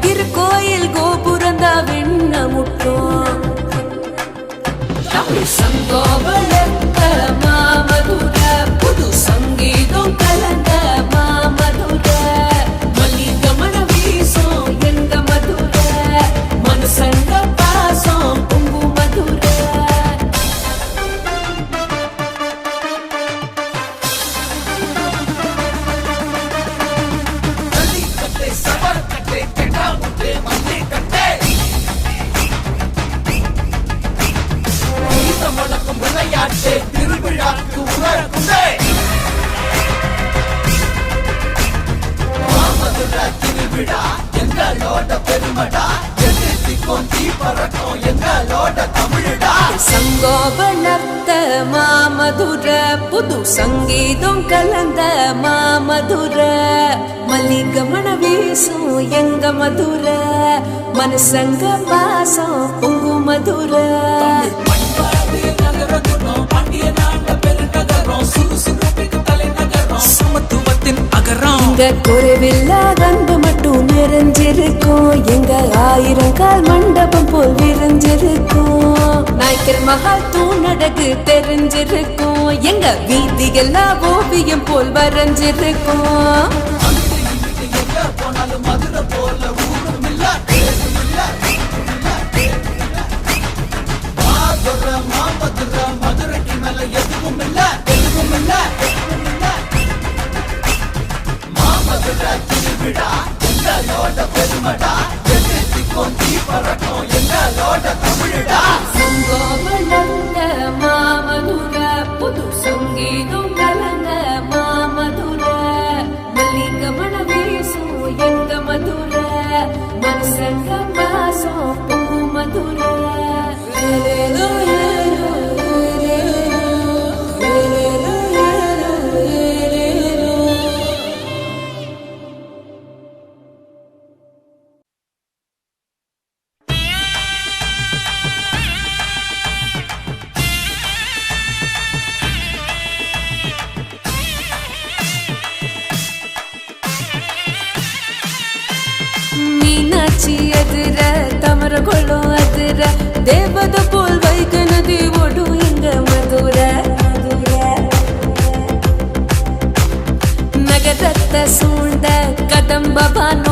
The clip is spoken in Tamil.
திருக்கோயில் கோபுரந்தா வெண்ண முட்டும் சங்கோபலத்த மாமதுர புது சங்கீதம் கலந்த மாமதுர மல்லிகமண வீசும் எங்க மதுர மனசங்க பாசம் பொங்கு மதுர விளையாட்டு திருவிழாக்கு உணர்குண்டே மாமதுர திருவிழா எங்களோட பெருமடா எதிர்த்திக்கும் தீ பறக்கும் எங்களோட தமிழடா சங்கோபனத்த மாமதுர புது சங்கீதம் கலந்த மாமதுர மல்லிகமண வீசும் எங்க மதுர மனசங்க பாசம் பொங்கு மதுர எங்க குறைவில்லா அன்பு மட்டும் நிறைஞ்சிருக்கும் எங்க 1000 கால் மண்டபம் போல் விரிஞ்சிருக்கும் நாய்க்கர் மகால் தூணடகு தெரிஞ்சிருக்கும் எங்க வீதிகளா ஓவியம் போல் வரைஞ்சிருக்கும் மதுரை போல ஊரும் இல்ல மாமதுர மதுரைக்கு மேல எதுவும் இல்ல மாமதுர திருவிழா எங்களோட பெருமடா எதிர்த்திக்கும் தீ பறக்கும் எங்களோட தமிழடா சங்கோபனத்த மாமதுர புது சங்கீதம் கலந்த மாமதுர மல்லிகமண வீசும் எங்க மதுர மனசங்க பாசம் பொங்கு மதுர மீனாட்சி அதிர தமரகுளம் அதிர தேவத போல் வைக நதி ஓடும் எங்க மதுர நகரத்த சூழ்ந்த கதம்ப பானோ